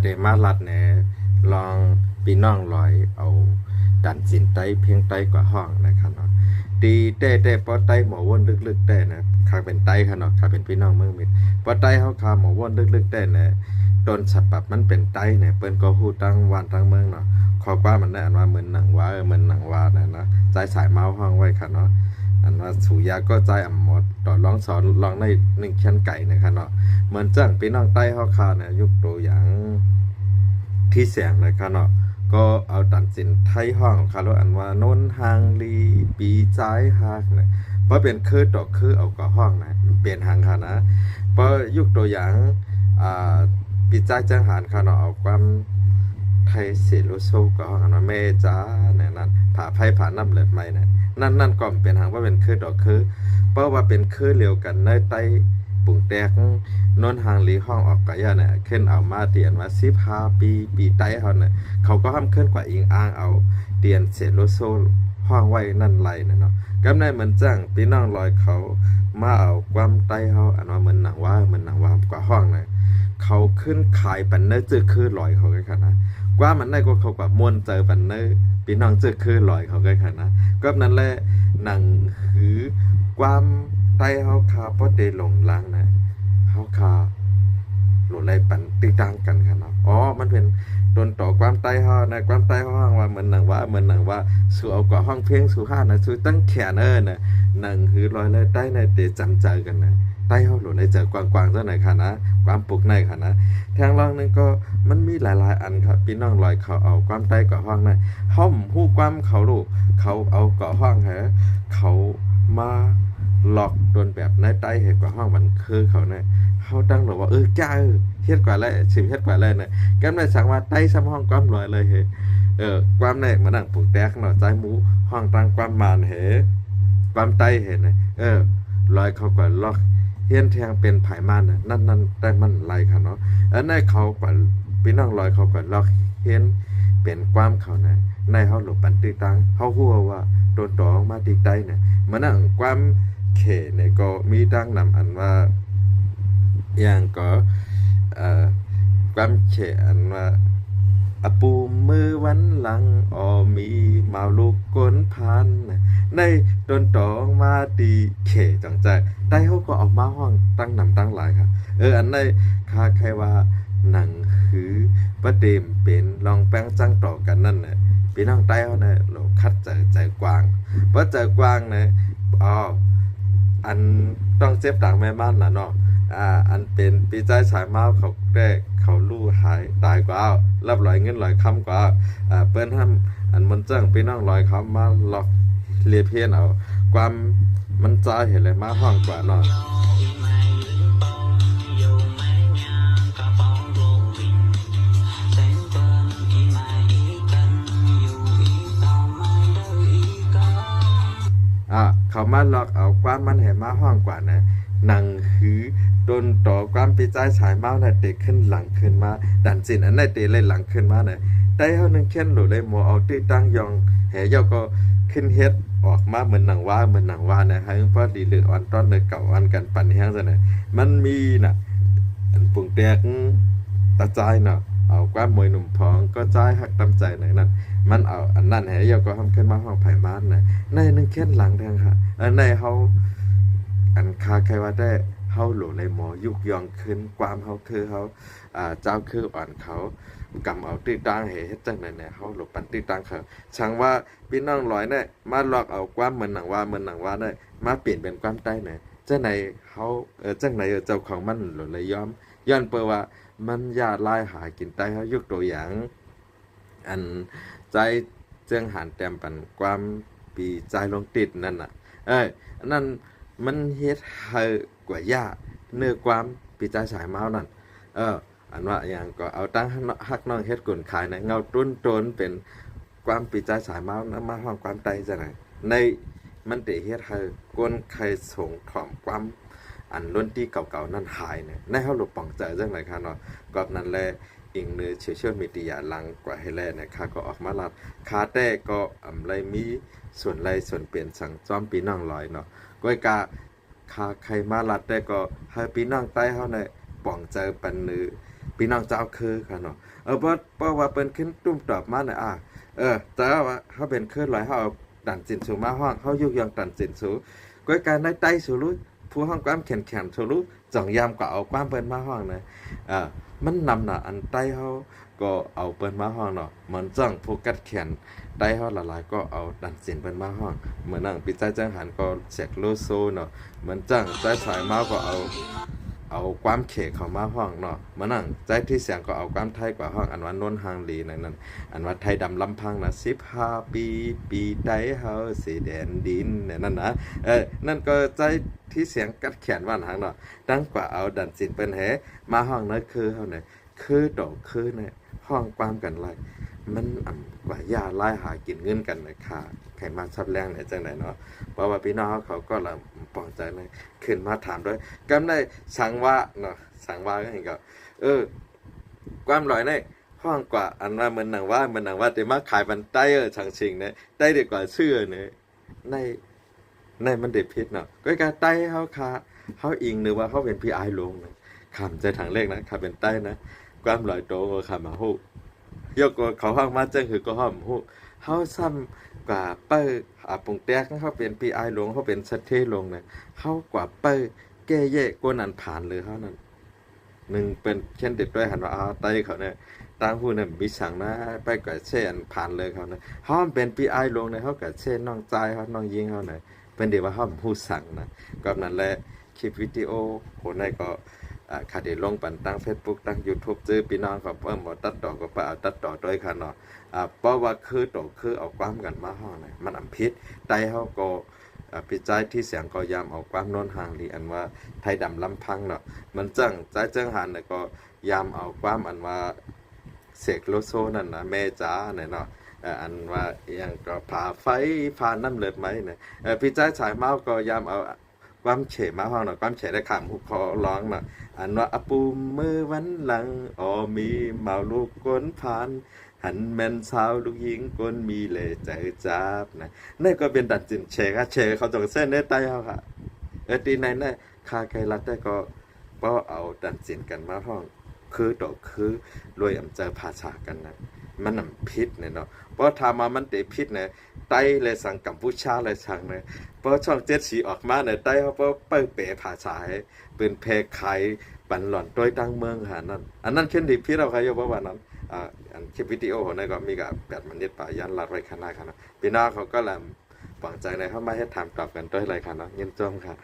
ดมาลัดเนี่ยลองพี่น้องลอยเอาดันสินไตเพียงไตกว่าห้องนะครับเนาะตีแต่พอไตหมอวนลึกๆได้นะข้าเป็นไตค่ะเนาะข้าเป็นพี่น้องเมืองมิตรพอไตเฮาคาหมอวนลึกๆได้เนี่ยต้นฉบับมันเป็นไตเนี่ยเปิ้นก็ฮู้ตั้งวันตั้งเมืองเนาะขอว่ามันได้อันว่าเหมือนหนังว่าเหมือนหนังว่านะนะใจสายเมาห้องไว้ค่ะเนาะอันว่าสุยาก็ใจอ่ำหมดต่อลองสอนลองใน1ชั้นไก่นะครับเนาะเหมือนจังพี่น้องไตเฮาคาเนี่ยยกตัวอย่างที่เสียงนะครับเนาะก็เอาตัดสินไทยห้องคาร์อันว่าโน้นหางลีปีจ้ายฮักเนี่ยเพราะเป็นคือต่อคือเอากับห้องนะเปลี่ยนหางค่ะนะเพราะยกตัวอย่างปีจ้ายจังหารค่ะเนาะเอาความไทยเสโลโซกับห้องอันว่าแม่จ้าเนี่ยนั่นผ่าไพ่ผ่าน้ำเลือดไหมเนี่ยนั่นก็เป็นหางว่าเป็นคือต่อคือเพราะว่าเป็นคือเร็วกันในไตปุ่งแตกนนหางลีห้องออกกะยะเนี่ยขึ้นเอามาเตียนว่า15 ปีไต้เขาเนี่ยเขาก็ห้ามขึ้นกว่าอิงอ้างเอาเตียนเศษโลโซห้องไว้นั่นไรเนาะกำได้เหมือนจ้างพี่น้องลอยเขามาเอาความไต้เขาอันว่าเหมือนหนังว่ากว่าห้องเนี่ยเขาขึ้นขายปันเนื้อจื้อคือลอยเขาเลยค่ะนะกว่ามันได้ก็เขากว่ามวนเจอปันเนื้อพี่น้องจื้อคือลอยเขาเลยค่ะนะก็นั้นแหละหนังหือความไต้เขาคาเพราะเดหลงล้างนะเขาคาหลุดไรปันตีต่างกันครับเนาะอ๋อมันเป็นต้นต่อความไต้เขานะความไต้เขาว่าเหมือนหนังว่าสู่เอาก่อห้องเพียงสู่ห้านะสู่ตั้งแขนนะหนังหือลอยเลยใต้ในเตจำใจกันนะใต้เขาหลุดในเจอกวางๆเจ้าไหนค่ะนะความปลุกในค่ะนะทางล่างนึงก็มันมีหลายๆอันครับพี่น้องลอยเขาเอาความใต้ก่อห้องนะห้อมหู้ความเขาลูกเขาเอาก่อห้องเหรอเขามาหลอกโดนแบบในใต้เหตุก่อห้องมันคือเขาเนี่ยเขาตั้งหรือว่าจ้าเฮ็ดกว่าแล้วสิเฮ็ดกว่าแล้วเนี่ยกันไม่สั่งว่าใต้ซ้ำห้องความลอยเลยเหความเนี่ยมานั่งปลูกแตกเนาะใจหมูห้องตั้งความมานความใต้เห็นลอยเขากว่าล็อกเฮียนแทงเป็นไผ่มันน่ะนั่นได้มันไหลค่ะเนาะอันนั้นเขากว่าพี่น้องลอยเขากว่าล็อกเฮียนเป็นความเขาเนี่ยในเฮาหลบปันติตังเฮาฮู้ว่าโดนตองมาติใต้เนี่ยมานั่งความเขเนี่ยก็มีดังนำอันว่าอย่างก็ความเขอันว่าอปูมือวันหลังมีมาลูกก้นพันในต้นตองมาตีเขจังใจได้เขาก็ออกมาห้องตั้งนำตั้งหลายค่ะอันในคาใครว่าหนังคือประเดมเป็นลองแป้งจังต่อกันนั่นน่ะพี่น้องใต้เขาเนี่ยเราคัดใจกว้างเพราะใจกว้างเนี่ยอันต้องเจ็บต่างแม่บ้านน่ะเนาะอันเป็นปีใจสายเมาเขาได้เขาลู่หายตายกว่ารับลอยเงินลอยคำกว่าเปิ้นทำอันมันจังพี่น้องลอยคำมาหลอกเลียเพี้ยนเอาความมันใจเห็นเลยมาห้องกว่าเนาะเขามาหลอกเอาความมันเห็นมาห้องกว่านะหนังหือโดนต่อความปีใจฉายเมาน่ะเตะขึ้นหลังขึ้นมาดันสินอันไหนเตะเลยหลังขึ้นมาเนี่ยได้เฮานึงเข็นหลุเลยหมอเอาตีตั้งยองแหยอก็ขึ้นเฮ็ดออกมาเหมือนหนังว่านะฮะเพราะดีเหลืออ่อนต้อนเลยเก่าอันกันปั่นแห้งซะน่ะมันมีน่ะอันปุ่งแตกตาใจเนาะเอาความมวยหนุ่มพองก็ใจหักตำใจไหนนั่นมันเอาอันนั้นแหยอก็ทำขึ้นมาห้องไผ่มานน่ะในนึงเข็นหลังแทงค่ะในเฮาอันคาใครว่าได้เฮาหลในหมอยุกยองขึ้นความเฮาคือเฮาเจ้าคืออ่อนเขากำเอาตีตังเฮ็ดจังไหนเนี่ยเฮาหลบปันตีตังเขาช่างว่าพี่น้องลอยเนี่ยมาหลอกเอาความเหมือนหนังว่าได้มาเปลี่ยนเป็นความใต้เนี่ยจังไหนเฮาจังไหนเจ้าของมันหลเลยย้อนเปิว่ามันยาลายหากินใต้เฮายกตัวอย่างอันใจเจียงหันแต้มปันความปีใจลงติดนั่นน่ะอันนั้นมันเฮ็ดให้กว่ายาเนื้อความปีใจสายเมานั่นอันว่าอย่างก็เอาตั้งฮักน้องเฮ็ดกุ่นขายนะเงาตุ้นตนเป็นความปีใจสายเมานะมาห้องความไตจังได๋ในมันได้เฮ็ดให้ก้นใครส่งถ่อมความอันล้นที่เก่าๆนั่นหายเนี่ยในเฮาหลบป้องใจจังได๋ค่ะเนาะกอบนั้นแลอิงเนื้อโซเชียลมีเดียหลังกว่าให้แลนะคะก็ออกมาลัดคาแต่ก็ไรมีส่วนไรส่วนเปลี่ยนสั่งจ้อมพี่น้องลอยเนาะก้อยกาคาใครมาลัดได้ก็ให้พี่น้องใต้เฮาเนี่ยป้องใจปันนือ พี่น้องเจ้าคือค่ะเนาะเพราะว่าเปิ้นขึ้นตุ้มตอบมาเนี่ยแต่ว่าเขาเป็นเครือลอยเขาเอาดันจินสูมาห้องเขายุกยังดันจินสูก้อยการได้ไต้สูรู้ผู้ห้องความแข็งแข็งสูรู้จ่องยามก็เอาความเปิ้นมาห้องนะมันนำน่ะอันไต้เขาก็เอาเปิ้นมาห้องเนาะเหมือนจ้องผู้กัดแขนไต้เขาหลายๆก็เอาดันจินเปิ้นมาห้องเหมือนนั่งปิใจจังหันก็เสกโลโซเนาะเหมือนจังใจสายมาก็เอาความเขเข้ามาห้องเนาะมานั่งใจที่เสียงก็เอาความไทยกว่าห้องอันว่านนหางลีนั่นอันว่าไทยดำลำพังนะ15 ปีปีใดเฮาสิแดนดินเนี่ยนั่นนะนั่นก็ใจที่เสียงกัดแขนว่านหางเนาะดังกว่าเอาดันสินเป็นแหมาห้องนั้นคือเฮาเนี่ยคือดอกคือเนี่ยห้องความกันไรมันกว่ายาไล่หากินเงินกันนะค่ะใครมาชับแรงเนี่ยจังไหนเนาะเพราะว่าพี่น้องเขาก็ละปลอบใจเลยขึ้นมาถามด้วยกำได้สั่งว่าเนาะสั่งว่าก็เห็นก็ความลอยในห้องกว่าอันว่ามันหนังว่าแต่มาขายมันได้ช่างชิงเนี่ยได้ดีกว่าเชื่อเนี่ยในมันเด็ดพิษเนาะก็การไต้เขาอิงหรือว่าเขาเป็นพี่ไอลงนะคำใจทางเลขนะคำเป็นไต้นะความลอยโตก็คำมาหูยกเขาห้องมาจังคือก็ห้องหูเขาซ้ำกว่าเปิ้ปุงแตกเขาเป็นพี่ไอลงเขาเป็นสัตเทลงเนี่ยเขากว่าเปิ้แก้แย่กวนอันผ่านเลยเขานั่นหนึ่งเป็นเช่นเด็ดด้วยหันว่าไต้เขาเนี่ยตั้งผู้เนี่ยมีสั่งนะไปกว่าเช่นผ่านเลยเขาเนี่ยเขาเป็นพี่ไอลงเนี่ยเขากับเช่นน้องใจเขาน้องยิงเขาเนี่ยเป็นเดี๋ยวว่าเขาผู้สั่งนะก็นั่นแหละคลิปวิดีโอคนไหนก็คาเดลงปันตั้ง Facebook ตั้ง YouTube ซื้อพี่น้องก็หมดตัดต่อก็ไปเอาตัดต่อด้วยค่ะเนาะเพราะว่าคือเอาความกันมาห้องน่ะมันอำพิษไตเฮาก็พิจัยที่เสียงก็ยามเอาความโน้นห่างลีอันว่าไทยดำลำพังเนาะมันจังใจจังหันน่ะก็ยามเอาความอันว่าเสกโลโซนั่นน่ะแม่จ๋าเนี่ยเนาะอันว่าอย่างก็ผ่าไฟผ่าน้ำเลือดไหมเนี่ยพิจัยสายเมาก็ยามเอาความเฉมาห้องเนาะความเฉได้ขามหุบคอร้องเนาะอันว่าอปูมือวันหลังมีเมาลูกก้นผ่านหันแม่นสาวลูกหญิงก้นมีเลยใจจับนะนั่นก็เป็นดันจินเชค่ะเชเขาจงเส้นได้ไตเขาค่ะตีในนั่นคาไกรัดได้ก็ป้อเอาดันจินกันมาห้องคือดอกคือรวยอำเจอภาษากันนะมันนำพิษเนี่ยเนาะเพราะทามามันเตพิษเนี่ยไตเลยสั่งกัมพูชาเลยสั่งเนี่ยเพราะช่องเจ็ดสีออกมาเนี่ยไตเขาเปิ้ลเป๋ภาษาให้เป็นเพไขปันหล่อนด้วยตั้งเมืองหานั่นอันนั้นเช่นดีพิษเราใครยกว่านั้นอันคลิปวิดีโอของนั่นก็มีกับ8 มันนิดป่ายันลัดไว้ข้างหน้าครับพี่น้องเขาก็แหลมฝังใจในเข้ามาให้ถามตอบกันด้วยอะไรครับเนาะยินจมค่ะ